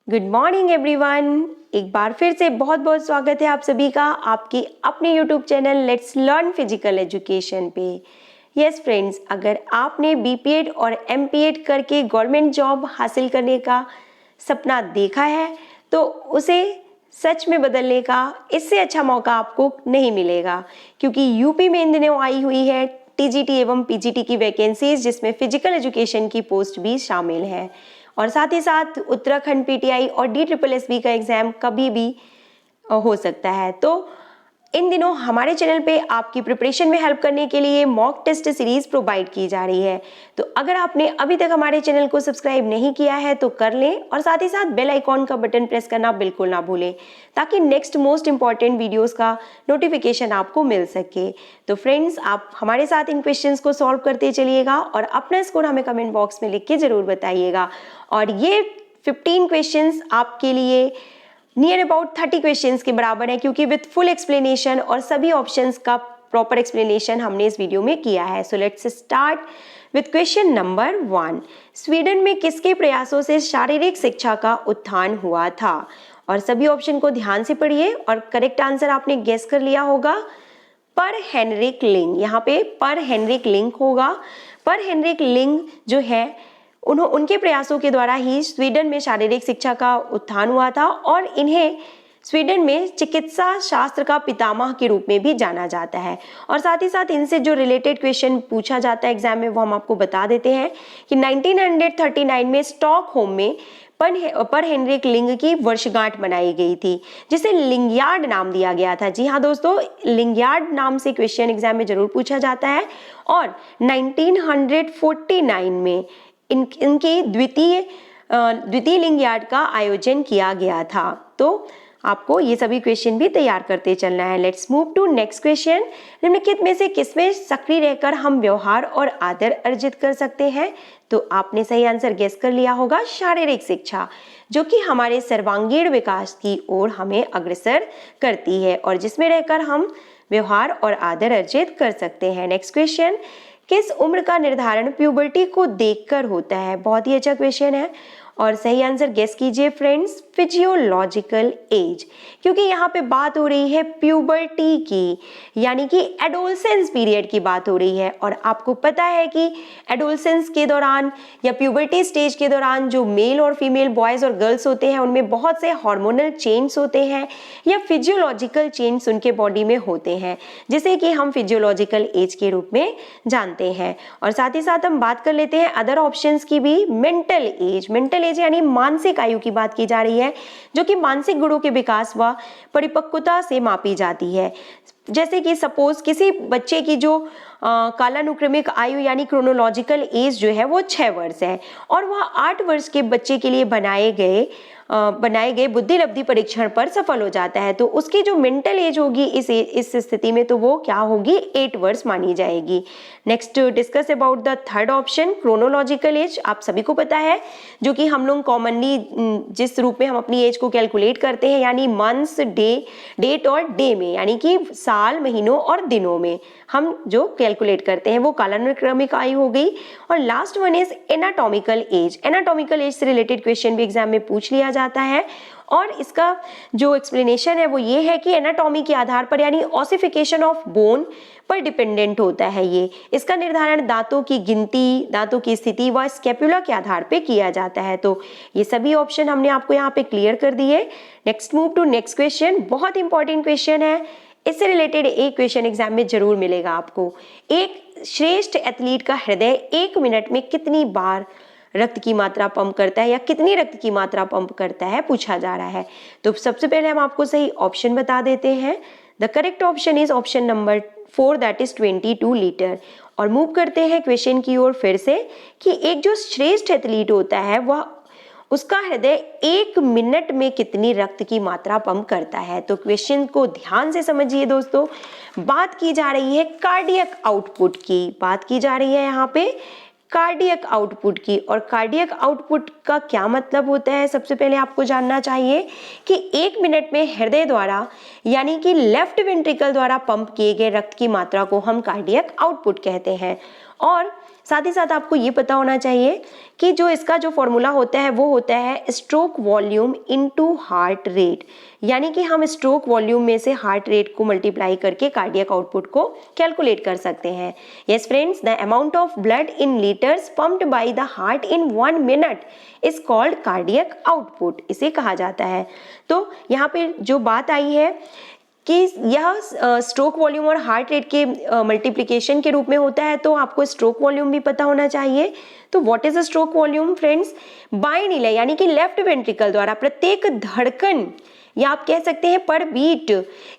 Good morning everyone. एक बार फिर से बहुत बहुत स्वागत है आप सभी का आपके अपने YouTube channel let's learn physical education पे। यस फ्रेंड्स, अगर आपने बीपीएड और एमपीएड करके गवर्नमेंट जॉब हासिल करने का सपना देखा है तो उसे सच में बदलने का इससे अच्छा मौका आपको नहीं मिलेगा, क्योंकि यूपी में इन दिनों आई हुई है टीजीटी एवं पीजीटी की वैकेंसीज, जिसमें फिजिकल एजुकेशन की पोस्ट भी शामिल है। और साथ ही साथ उत्तराखंड पीटीआई और DSSB का एग्जाम कभी भी हो सकता है। तो इन दिनों हमारे चैनल पे आपकी प्रिपरेशन में हेल्प करने के लिए मॉक टेस्ट सीरीज प्रोवाइड की जा रही है। तो अगर आपने अभी तक हमारे चैनल को सब्सक्राइब नहीं किया है तो कर लें, और साथ ही साथ बेल आइकॉन का बटन प्रेस करना बिल्कुल ना भूलें, ताकि नेक्स्ट मोस्ट इंपॉर्टेंट वीडियोस का नोटिफिकेशन आपको मिल सके। तो फ्रेंड्स, आप हमारे साथ इन क्वेश्चंस को सॉल्व करते चलिएगा और अपना स्कोर हमें कमेंट बॉक्स में लिख के जरूर बताइएगा। और ये 15 क्वेश्चंस आपके लिए नियर अबाउट 30 क्वेश्चंस के बराबर है, क्योंकि विथ फुल एक्सप्लेनेशन और सभी ऑप्शंस का प्रॉपर एक्सप्लेनेशन हमने इस वीडियो में किया है। So let's start with question number 1। Sweden में किसके प्रयासों से शारीरिक शिक्षा का उत्थान हुआ था? और सभी ऑप्शन को ध्यान से पढ़िए और करेक्ट आंसर आपने गेस कर लिया होगा, पर हेनरिक लिंग। यहाँ पे पर हेनरिक लिंग होगा। पर हेनरिक लिंग जो है उनके प्रयासों के द्वारा ही स्वीडन में शारीरिक शिक्षा का उत्थान हुआ था, और इन्हें स्वीडन में चिकित्सा शास्त्र का पितामह के रूप में भी जाना जाता है। और साथ ही साथ इनसे जो रिलेटेड क्वेश्चन पूछा जाता है एग्जाम में, वो हम आपको बता देते हैं कि 1939 में स्टॉकहोम में पर हेनरिक लिंग की वर्षगांठ मनाई गई थी, जिसे लिंगयार्ड नाम दिया गया था। जी हाँ दोस्तों, लिंगयार्ड नाम से क्वेश्चन एग्जाम में जरूर पूछा जाता है। और 1949 में इनकी द्वितीय लिंगयार्ड का आयोजन किया गया था। तो आपको ये सभी क्वेश्चन भी तैयार करते चलना है। Let's move to next question. निम्नलिखित में से किसमें सक्रिय रहकर हम व्यवहार और आदर अर्जित कर सकते हैं? तो आपने सही आंसर गेस कर लिया होगा, शारीरिक शिक्षा, जो कि हमारे सर्वांगीण विकास की ओर हमें अग्रसर करती है और जिसमें रहकर हम व्यवहार और आदर अर्जित कर सकते हैं। नेक्स्ट क्वेश्चन, किस उम्र का निर्धारण प्यूबर्टी को देखकर होता है? बहुत ही अच्छा क्वेश्चन है और सही आंसर गेस कीजिए फ्रेंड्स, फिजियोलॉजिकल एज, क्योंकि यहाँ पे बात हो रही है प्यूबर्टी की, यानी कि एडोलसेंस पीरियड की बात हो रही है। और आपको पता है कि एडोलसेंस के दौरान या प्यूबर्टी स्टेज के दौरान जो मेल और फीमेल बॉयज और गर्ल्स होते हैं उनमें बहुत से हार्मोनल चेंज होते हैं या फिजियोलॉजिकल चेंज उनके बॉडी में होते हैं, जिसे कि हम फिजियोलॉजिकल एज के रूप में जानते हैं। और साथ ही साथ हम बात कर लेते हैं अदर ऑप्शंस की भी। मेंटल एज यानी मानसिक आयु की बात की जा रही है, जो कि मानसिक गुणों के विकास व परिपक्वता से मापी जाती है। जैसे कि सपोज किसी बच्चे की जो कालानुक्रमिक आयु यानी क्रोनोलॉजिकल एज जो है वो 6 वर्ष है, और वह 8 वर्ष के बच्चे के लिए बनाए गए बुद्धि लब्धि परीक्षण पर सफल हो जाता है, तो उसकी जो मेंटल एज होगी इस स्थिति में तो वो क्या होगी, 8 वर्ष मानी जाएगी। Next discuss about the third option, chronological age. आप सभी को पता है, जो कि हम लोग कॉमनली जिस रूप में हम अपनी एज को कैलकुलेट करते हैं, यानी मंथ्स, डेट और डे में, यानी कि साल, महीनों और दिनों में हम जो कैलकुलेट करते हैं वो कालानुक्रमिक आयु हो गई। और last one is anatomical age. Anatomical age से रिलेटेड क्वेश्चन भी एग्जाम में पूछ लिया जाता है, और इसका जो एक्सप्लेनेशन है वो ये है कि एनाटॉमी के आधार पर, यानी ऑसिफिकेशन ऑफ बोन पर डिपेंडेंट होता है ये। इसका निर्धारण दांतों की गिनती, दांतों की स्थिति व स्कैपुला के आधार पे किया जाता है। तो ये सभी ऑप्शन हमने आपको यहाँ पे क्लियर कर दिए। Next move to next question. बहुत इंपॉर्टेंट क्वेश्चन है, इससे रिलेटेड एक क्वेश्चन एग्जाम में जरूर मिलेगा आपको। एक श्रेष्ठ एथलीट का हृदय 1 मिनट में कितनी बार रक्त की मात्रा पंप करता है या कितनी रक्त की मात्रा पंप करता है, पूछा जा रहा है। तो सबसे पहले हम आपको सही ऑप्शन बता देते हैं। The correct option is option number 4, that is 22 litre. और मूव करते हैं क्वेश्चन की ओर फिर से, कि एक जो श्रेष्ठ एथलीट होता है वह उसका हृदय 1 मिनट में कितनी रक्त की मात्रा पंप करता है। तो क्वेश्चन को ध्यान से समझिए दोस्तों। बात की जा रही है कार्डियक आउटपुट की, बात की जा रही है यहाँ पे कार्डियक आउटपुट की। और कार्डियक आउटपुट का क्या मतलब होता है, सबसे पहले आपको जानना चाहिए कि 1 मिनट में हृदय द्वारा, यानी कि लेफ्ट वेंट्रिकल द्वारा पंप किए गए रक्त की मात्रा को हम कार्डियक आउटपुट कहते हैं। और साथ ही साथ आपको ये पता होना चाहिए कि जो इसका जो फॉर्मूला होता है वो होता है stroke volume into heart rate, यानी कि हम स्ट्रोक वॉल्यूम में से हार्ट रेट को मल्टीप्लाई करके कार्डियक आउटपुट को कैलकुलेट कर सकते हैं। Yes friends, the amount of blood in litres pumped by the heart in 1 minute is called cardiac output, इसे कहा जाता है। तो यहाँ पे जो बात आई है कि यह स्ट्रोक वॉल्यूम और हार्ट रेट के मल्टीप्लिकेशन के रूप में होता है, तो आपको स्ट्रोक वॉल्यूम भी पता होना चाहिए। तो what is a stroke volume friends? बाएं नीले यानी कि लेफ्ट वेंट्रिकल द्वारा प्रत्येक धड़कन या आप कह सकते हैं पर बीट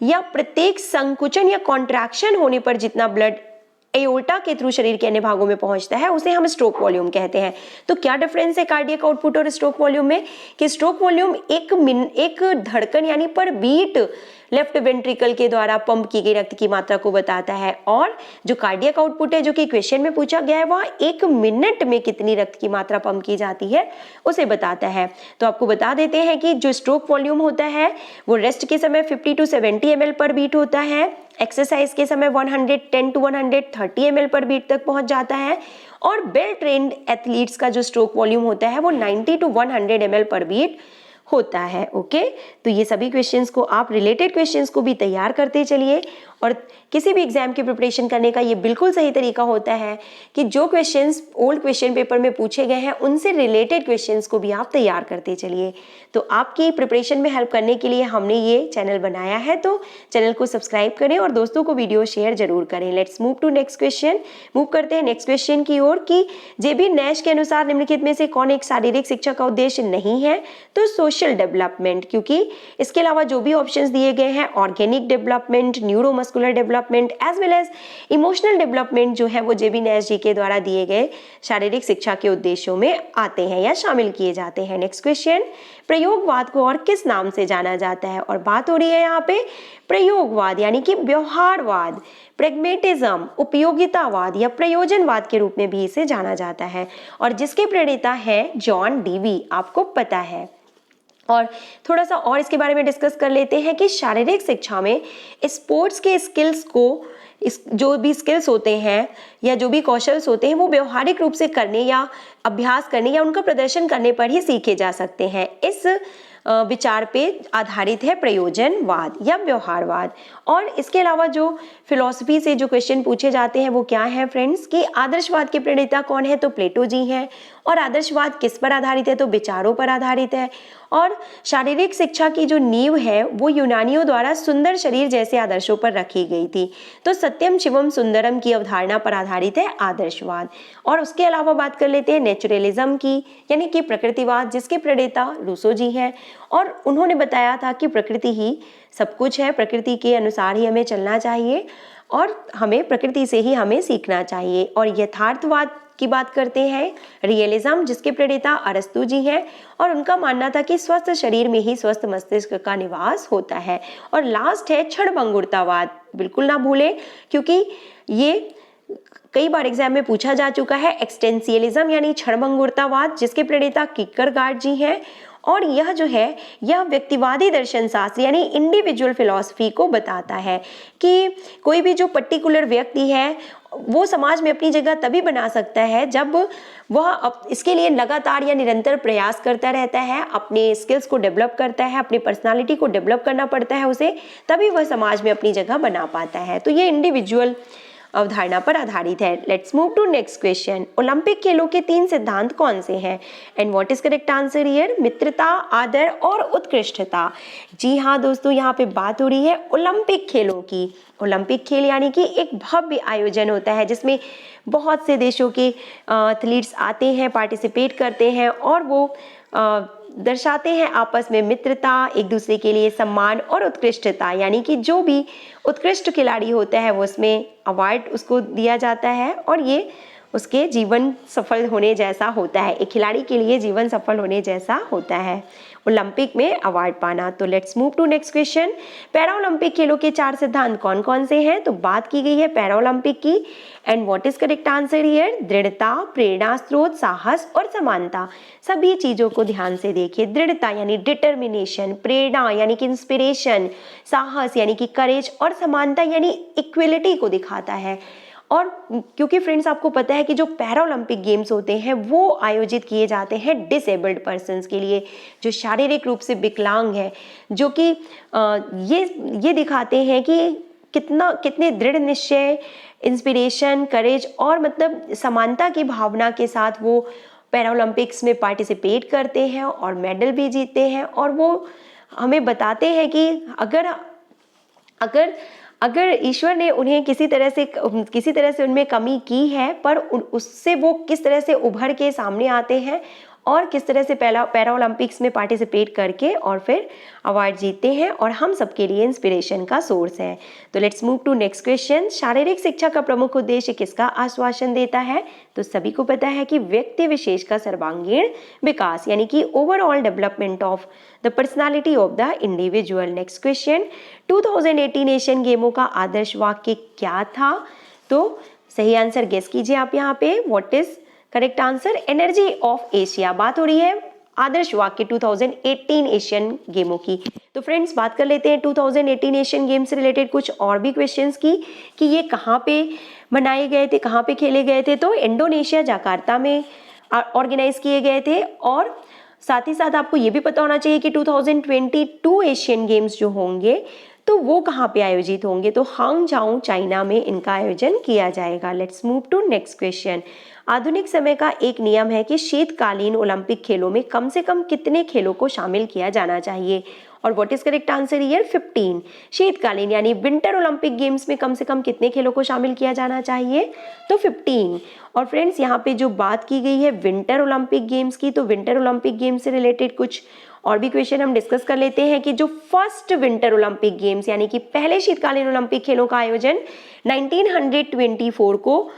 या प्रत्येक संकुचन या कॉन्ट्रैक्शन होने पर जितना ब्लड एओर्टा के थ्रू शरीर के अन्य भागों में पहुंचता है उसे हम स्ट्रोक वॉल्यूम कहते हैं। तो क्या डिफरेंस है कार्डियक आउटपुट और स्ट्रोक वॉल्यूम में? कि स्ट्रोक वॉल्यूम एक धड़कन यानी पर बीट लेफ्ट वेंट्रिकल के द्वारा पंप की गई रक्त की मात्रा को बताता है, और जो कार्डियक आउटपुट है जो कि क्वेश्चन में पूछा गया है वह 1 मिनट में कितनी रक्त की मात्रा पंप की जाती है उसे बताता है। तो आपको बता देते हैं कि जो स्ट्रोक वॉल्यूम होता है वो रेस्ट के समय 50 to 70 ml पर बीट होता है, एक्सरसाइज के समय 110 to 130 ml पर बीट तक पहुंच जाता है, और वेल ट्रेन्ड एथलीट्स का जो स्ट्रोक वॉल्यूम होता है वो 90 to 100 ml पर बीट होता है। ओके, तो ये सभी क्वेश्चंस को आप रिलेटेड क्वेश्चंस को भी तैयार करते चलिए, और किसी भी एग्जाम की प्रिपरेशन करने का ये बिल्कुल सही तरीका होता है कि जो क्वेश्चंस ओल्ड क्वेश्चन पेपर में पूछे गए हैं उनसे रिलेटेड क्वेश्चंस को भी आप तैयार करते चलिए। तो आपकी प्रिपरेशन में हेल्प करने के लिए हमने ये चैनल बनाया है, तो चैनल को सब्सक्राइब करें और दोस्तों को वीडियो शेयर जरूर करें। Let's move to next question. Move करते हैं नेक्स्ट क्वेश्चन की ओर कि जेबी नैश के अनुसार निम्नलिखित में से कौन एक शारीरिक शिक्षा का उद्देश्य नहीं है? तो सोशल डेवलपमेंट, क्योंकि इसके अलावा जो भी ऑप्शंस दिए गए हैं organic development, neuromuscular development as well as emotional development जो है वो जेबी नैश जी के द्वारा दिए गए शारीरिक शिक्षा के उद्देश्यों में आते हैं या शामिल किए जाते हैं। नेक्स्ट क्वेश्चन, प्रयोगवाद को और किस नाम से जाना जाता है? और बात हो रही है यहाँ पे प्रयोगवाद यानी कि व्यवहारवाद, प्रेग्मेटिज्म, उपयोगितावाद या प्रयोजनवाद के रूप में भी इसे जाना जाता है, और जिसके प्रणेता है जॉन डीवी, आपको पता है। और थोड़ा सा और इसके बारे में डिस्कस कर लेते हैं कि शारीरिक शिक्षा में स्पोर्ट्स के स्किल्स को जो भी स्किल्स होते हैं या जो भी कौशल्स होते हैं वो व्यवहारिक रूप से करने या अभ्यास करने या उनका प्रदर्शन करने पर ही सीखे जा सकते हैं। इस विचार पे आधारित है प्रयोजनवाद या व्यवहारवाद। और इसके अलावा जो फिलॉसफी से जो क्वेश्चन पूछे जाते हैं वो क्या है फ्रेंड्स कि आदर्शवाद के प्रणेता कौन है? तो प्लेटो जी हैं। और आदर्शवाद किस पर आधारित है? तो विचारों पर आधारित है। और शारीरिक शिक्षा की जो नींव है वो यूनानियों द्वारा सुंदर शरीर जैसे आदर्शों पर रखी गई थी। तो सत्यम शिवम सुंदरम की अवधारणा पर आधारित है आदर्शवाद। और उसके अलावा बात कर लेते हैं नेचुरलिज्म की, यानी कि प्रकृतिवाद, जिसके प्रणेता रूसो जी हैं, और उन्होंने बताया था कि प्रकृति ही सब कुछ है, प्रकृति के अनुसार ही हमें चलना चाहिए और हमें प्रकृति से ही हमें सीखना चाहिए। और यथार्थवाद की बात करते हैं रियलिज्म, जिसके प्रणेता अरस्तु जी हैं, और उनका मानना था कि स्वस्थ शरीर में ही स्वस्थ मस्तिष्क का निवास होता है। और लास्ट है क्षणभंगुरतावाद, बिल्कुल ना भूलें क्योंकि ये कई बार एग्जाम में पूछा जा चुका है। एक्सटेंशियलिज्म यानी क्षणभंगुरतावाद, जिसके प्रणेता किरकेगार्ड जी हैं, और यह जो है यह व्यक्तिवादी दर्शन शास्त्र यानी इंडिविजुअल फिलॉसफी को बताता है कि कोई भी जो पर्टिकुलर व्यक्ति है वो समाज में अपनी जगह तभी बना सकता है जब वह इसके लिए लगातार या निरंतर प्रयास करता रहता है, अपने स्किल्स को डेवलप करता है, अपनी पर्सनालिटी को डेवलप करना पड़ता है उसे, तभी वह समाज में अपनी जगह बना पाता है। तो ये इंडिविजुअल अवधारणा पर आधारित है। Let's move to next question. Olympic खेलों के 3 सिद्धांत कौन से हैं? And what is correct answer here? मित्रता, आदर और उत्कृष्टता। जी हाँ दोस्तों, यहाँ पे बात हो रही है ओलंपिक खेलों की। ओलंपिक खेल यानी कि एक भव्य आयोजन होता है जिसमें बहुत से देशों के एथलीट्स आते हैं, पार्टिसिपेट करते हैं, और वो दर्शाते हैं आपस में मित्रता, एक दूसरे के लिए सम्मान और उत्कृष्टता, यानी कि जो भी उत्कृष्ट खिलाड़ी होता है वो उसमें अवार्ड उसको दिया जाता है, और ये उसके जीवन सफल होने जैसा होता है। एक खिलाड़ी के लिए जीवन सफल होने जैसा होता है ओलंपिक में अवार्ड पाना। तो let's move to next question. Para Olympic खेलों के 4 सिद्धांत कौन कौन से हैं? तो बात की गई है पैरा ओलंपिक की। And what is correct answer here? दृढ़ता, प्रेरणा स्रोत, साहस और समानता। सभी चीजों को ध्यान से देखिए। दृढ़ता यानी डिटर्मिनेशन, प्रेरणा यानी कि इंस्पिरेशन, साहस यानी कि करेज, और समानता यानी इक्वलिटी को दिखाता है। और क्योंकि फ्रेंड्स आपको पता है कि जो पैरा ओलंपिक गेम्स होते हैं वो आयोजित किए जाते हैं डिसेबल्ड पर्सन्स के लिए, जो शारीरिक रूप से विकलांग है, जो कि ये दिखाते हैं कि कितने दृढ़ निश्चय, इंस्पिरेशन, करेज और मतलब समानता की भावना के साथ वो पैरा ओलंपिक्स में पार्टिसिपेट करते हैं और मेडल भी जीतते हैं। और वो हमें बताते हैं कि अगर ईश्वर ने उन्हें किसी तरह से उनमें कमी की है, पर उससे वो किस तरह से उभर के सामने आते हैं और किस तरह से पैरा ओलंपिक्स में पार्टिसिपेट करके और फिर अवार्ड जीतते हैं और हम सबके लिए इंस्पिरेशन का सोर्स है। तो let's move to next question. शारीरिक शिक्षा का प्रमुख उद्देश्य किसका आश्वासन देता है? तो सभी को पता है कि व्यक्ति विशेष का सर्वांगीण विकास, यानी कि overall development of the personality of the individual. Next question, 2018 Asian गेमों का आदर्श वाक्य क्या था? तो सही आंसर गेस कीजिए आप यहाँ पे। What is correct answer? Energy of Asia. बात हो रही है आदर्श वाक्य 2018 एशियन गेमों की। तो फ्रेंड्स बात कर लेते हैं 2018 एशियन गेम्स से रिलेटेड कुछ और भी क्वेश्चंस की कि ये कहाँ पे बनाए गए थे, कहाँ पे खेले गए थे। तो इंडोनेशिया जकार्ता में ऑर्गेनाइज किए गए थे। और साथ ही साथ आपको ये भी पता होना चाहिए कि 2022 एशियन गेम्स जो होंगे तो वो कहाँ पे आयोजित होंगे? तो हांगझाऊ चाइना में इनका आयोजन किया जाएगा। Let's move to next question. आधुनिक समय का एक नियम है कि शीतकालीन ओलंपिक खेलों में कम से कम कितने खेलों को शामिल किया जाना चाहिए? और what is correct answer here? 15। शीतकालीन यानी विंटर ओलंपिक गेम्स में कम से कम कितने खेलों को शामिल किया जाना चाहिए? तो 15। और फ्रेंड्स यहाँ पे जो बात की गई है विंटर ओलंपिक गेम्स की, तो विंटर ओलंपिक गेम्स से रिलेटेड कुछ और भी क्वेश्चन हम डिस्कस कर लेते हैं कि जो फर्स्ट विंटर ओलंपिक गेम्स यानी कि पहले शीतकालीन ओलंपिक खेलों का आयोजन 1924 को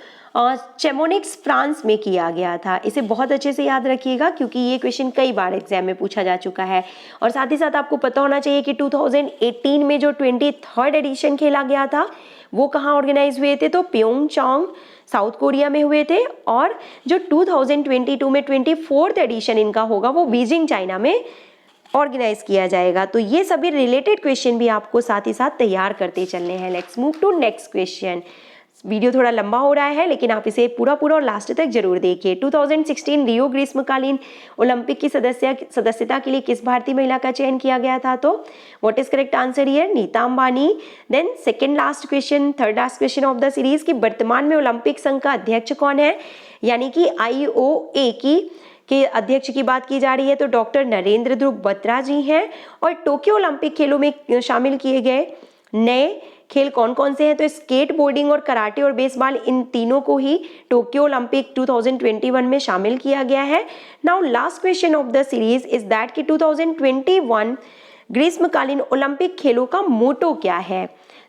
चेमोनिक्स फ्रांस में किया गया था। इसे बहुत अच्छे से याद रखिएगा क्योंकि ये क्वेश्चन कई बार एग्जाम में पूछा जा चुका है। और साथ ही साथ आपको पता होना चाहिए कि 2018 में जो 23rd एडिशन खेला गया था वो कहाँ ऑर्गेनाइज हुए थे? तो प्योंगचांग साउथ कोरिया में हुए थे। और जो 2022 में 24th एडिशन इनका होगा वो बीजिंग चाइना में ऑर्गेनाइज किया जाएगा। तो ये सभी रिलेटेड क्वेश्चन भी आपको साथ ही साथ तैयार करते चलने हैं। Let's move to next question. Video थोड़ा लंबा हो रहा है लेकिन आप इसे पूरा और लास्ट तक जरूर देखिए। 2016 रियो ग्रीष्मकालीन ओलंपिक की सदस्यता के लिए किस भारतीय महिला का चयन किया गया था? तो what is correct answer here? Nita Ambani. Then third last question of the series कि वर्तमान में ओलंपिक संघ का अध्यक्ष कौन है? यानी कि IOA के अध्यक्ष की बात की जा रही है तो डॉक्टर नरेंद्र ध्रुव बत्रा जी हैं। और टोक्यो ओलंपिक खेलों में शामिल किए गए नए खेल कौन कौन से हैं? तो स्केट बोर्डिंग और कराटे और बेसबॉल, इन तीनों को ही टोक्यो ओलंपिक 2021 में शामिल किया गया है। Now last question of the series is that कि 2021 ग्रीष्मकालीन ओलंपिक खेलों का मोटो क्या है?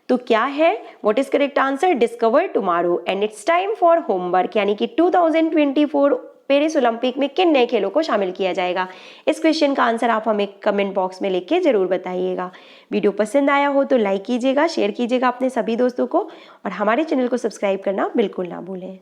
तो क्या है? What is correct answer? Discover tomorrow and it's time for homework. यानी कि 2024 पेरिस ओलंपिक में किन नए खेलों को शामिल किया जाएगा? इस क्वेश्चन का आंसर आप हमें कमेंट बॉक्स में लिख के जरूर बताइएगा। वीडियो पसंद आया हो तो लाइक कीजिएगा, शेयर कीजिएगा अपने सभी दोस्तों को और हमारे चैनल को सब्सक्राइब करना बिल्कुल ना भूलें।